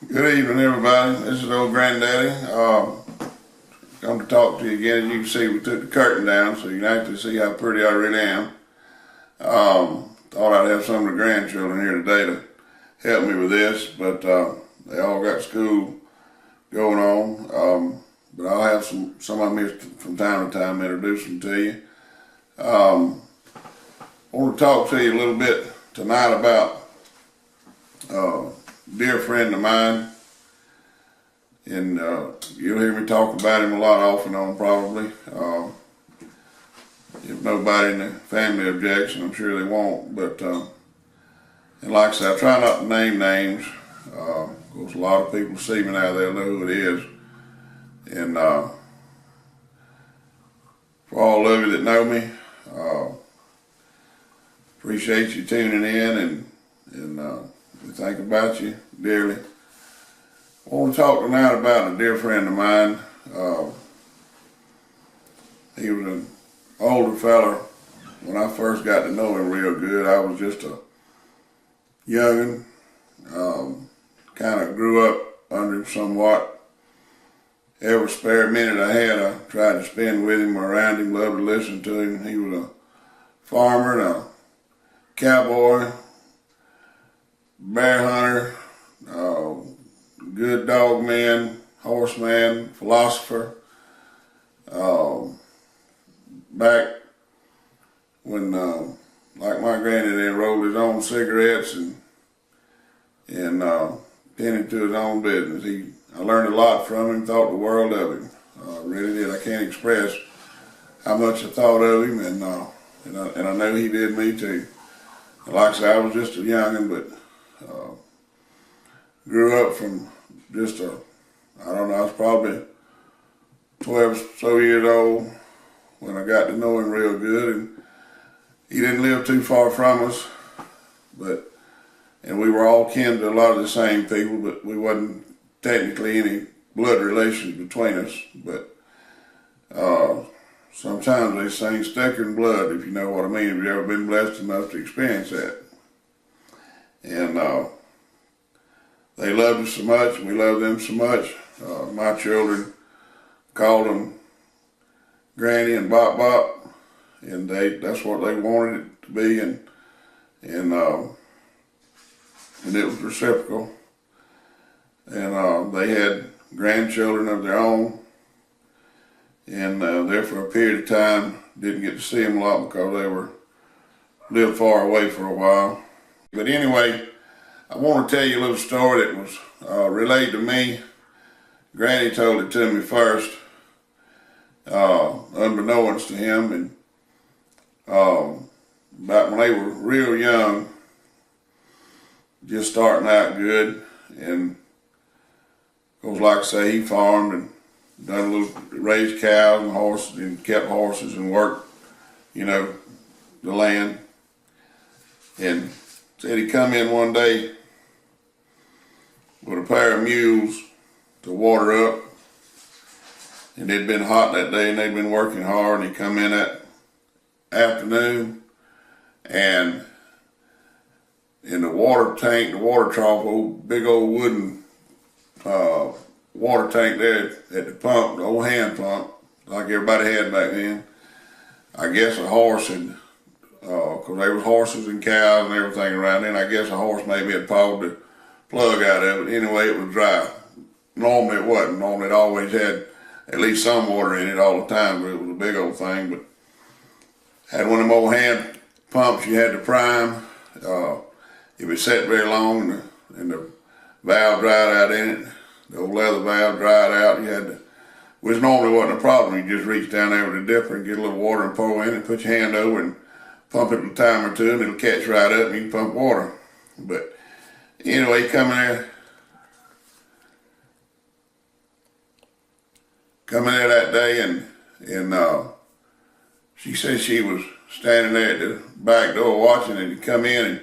Good evening, everybody. This is old Granddaddy. Come to talk to you again. As you can see, we took the curtain down so you can actually see how pretty I really am. Thought I'd have some of the grandchildren here today to help me with this, but they all got school going on. But I'll have some of them here from time to time, introduce them to you. I want to talk to you a little bit tonight about a dear friend of mine, and you'll hear me talk about him a lot off and on probably. If nobody in the family objects, and I'm sure they won't, but and like I said, I try not to name names. Of course, a lot of people see me now, they'll know who it is. And for all of you that know me, appreciate you tuning in, and we think about you dearly. I want to talk tonight about a dear friend of mine. He was an older fella. When I first got to know him real good, I was just a youngin'. Kind of grew up under him somewhat. Every spare minute I had, I tried to spend with him or around him, loved to listen to him. He was a farmer and a cowboy, bear hunter, good dog man, horseman, philosopher. Back when, like my granddaddy, rolled his own cigarettes and tended to his own business. I learned a lot from him, thought the world of him. Really did. I can't express how much I thought of him, and I know he did me too. Like I said, I was just a youngin', but grew up from just I was probably 12 or so years old when I got to know him real good, and he didn't live too far from us, and we were all kin to a lot of the same people, but we wasn't technically any blood relations between us. But sometimes they say thicker than blood, if you know what I mean, if you've ever been blessed enough to experience that. And they loved us so much, and we loved them so much. My children called them Granny and Bop Bop, and that's what they wanted it to be, and it was reciprocal. And they had grandchildren of their own, and there for a period of time didn't get to see them a lot because they lived far away for a while. But anyway, I want to tell you a little story that was relayed to me. Granny told it to me first, unbeknownst to him, and about when they were real young, just starting out good. And of course, like I say, he farmed and done a little, raised cows and horses and kept horses and worked, the land. And said he come in one day with a pair of mules to water up, and it'd been hot that day and they'd been working hard, and he come in that afternoon, and in the water tank, the water trough, big old wooden water tank there at the pump, the old hand pump, like everybody had back then. I guess a horse had, because there was horses and cows and everything around then, I guess a horse maybe had pulled the plug out of it. Anyway, it was dry. Normally it wasn't. Normally it always had at least some water in it all the time, but it was a big old thing. But had one of them old hand pumps you had to prime. If it sat very long and the valve dried out in it, the old leather valve dried out, which normally wasn't a problem. You just reach down there with a dipper and get a little water and pour in and put your hand over and pump it a time or two, and it'll catch right up and you can pump water. But anyway, come in there that day, and she said she was standing there at the back door watching, and he come in and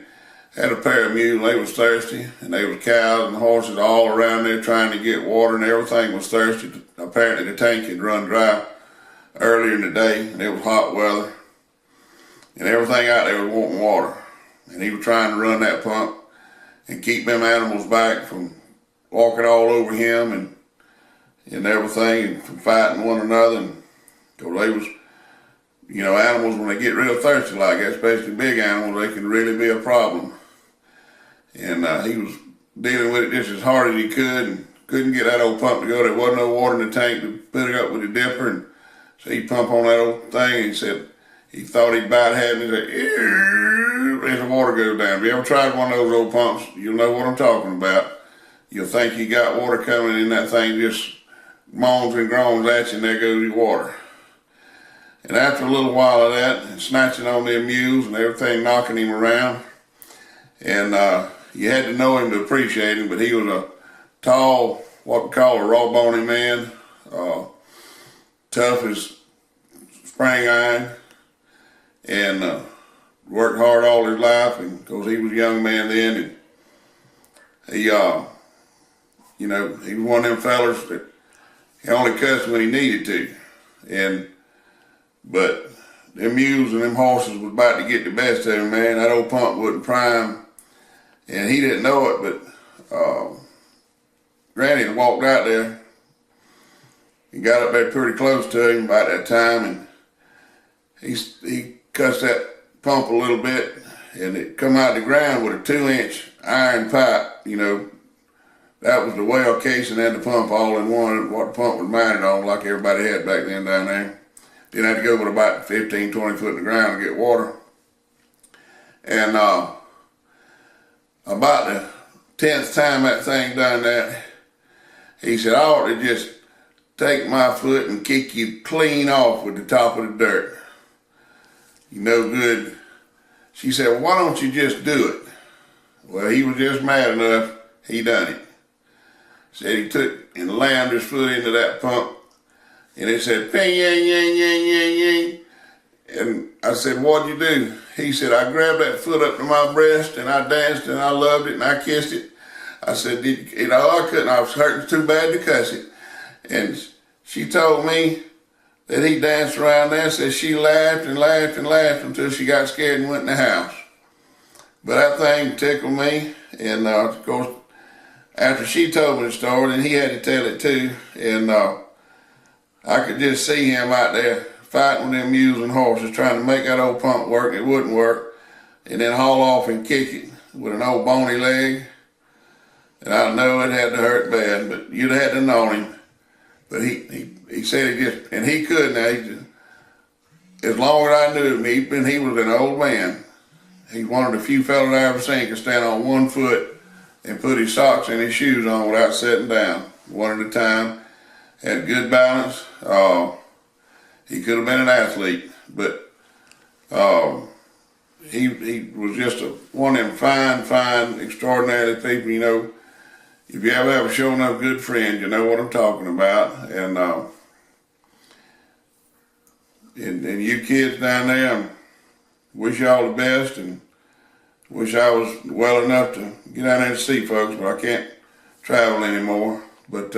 had a pair of mules. They was thirsty, and they was cows and horses all around there trying to get water, and everything was thirsty. Apparently the tank had run dry earlier in the day, and it was hot weather, and everything out there was wanting water. And he was trying to run that pump and keep them animals back from walking all over him and everything, and fighting one another. And cause they was, animals, when they get real thirsty like that, especially big animals, they can really be a problem. And he was dealing with it just as hard as he could, and couldn't get that old pump to go. There wasn't no water in the tank to put it up with a dipper, and so he pumped on that old thing, and he said he thought he'd about had it, and he said, as the water goes down. If you ever tried one of those old pumps, you'll know what I'm talking about. You'll think you got water coming, and that thing just moans and groans at you, and there goes your water. And after a little while of that, and snatching on them mules and everything, knocking him around, and you had to know him to appreciate him, but he was a tall, what we call a raw bony man, tough as spring iron, and worked hard all his life, and because he was a young man then, and he, he was one of them fellers that he only cussed when he needed to, but them mules and them horses was about to get the best of him, man. That old pump wasn't prime, and he didn't know it, but Granny had walked out there and got up there pretty close to him about that time, and he cussed that pump a little bit, and it come out of the ground with a 2-inch iron pipe. That was the well casing and the pump all in one, what the pump was mounted on, like everybody had back then down there. Then had to go with about 15, 20 foot in the ground to get water. And about the 10th time that thing done that, he said, I ought to just take my foot and kick you clean off with the top of the dirt. You no good. She said, well, why don't you just do it? Well, he was just mad enough, he done it. Said he took and slammed his foot into that pump, and it said, ping, yang, yang, yang, yang, yang. And I said, what'd you do? He said, I grabbed that foot up to my breast, and I danced, and I loved it, and I kissed it. I said, I couldn't, I was hurting too bad to cuss it. And she told me that he danced around there, said she laughed and laughed and laughed until she got scared and went in the house. But that thing tickled me, and of course, after she told me the story, then he had to tell it too, and I could just see him out there fighting with them mules and horses, trying to make that old pump work, and it wouldn't work, and then haul off and kick it with an old bony leg. And I know it had to hurt bad, but you'd had to know him. But he said he just, and he could now, as long as I knew him, he was an old man. He's one of the few fellas I ever seen could stand on one foot and put his socks and his shoes on without sitting down, one at a time. Had good balance. He could have been an athlete, but he was just one of them fine, extraordinary people, If you ever have a sure enough good friend, you know what I'm talking about. And you kids down there, I wish y'all the best, and wish I was well enough to get out there and see folks, but I can't travel anymore. But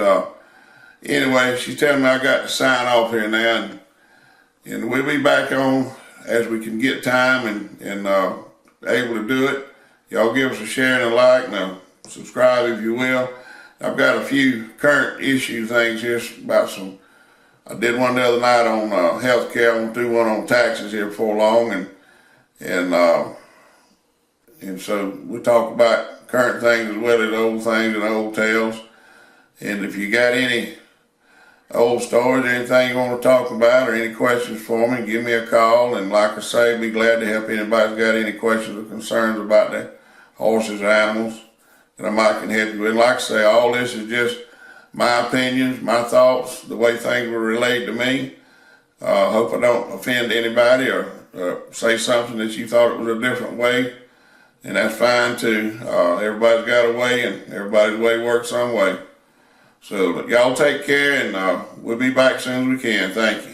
anyway, she's telling me I got to sign off here now, and we'll be back on as we can get time and able to do it. Y'all give us a share and a like, and subscribe if you will. I've got a few current issue things here about I did one the other night on health care. I'm going to do one on taxes here before long, and so we'll talk about current things as well as old things and old tales. And if you got any old stories, anything you want to talk about, or any questions for me, give me a call. And like I say, be glad to help anybody who's got any questions or concerns about the horses or animals that I might can help you with. And like I say, all this is just my opinions, my thoughts, the way things were relayed to me. Hope I don't offend anybody or say something that you thought it was a different way. And that's fine too. Everybody's got a way, and everybody's way works some way. So y'all take care, and we'll be back soon as we can. Thank you.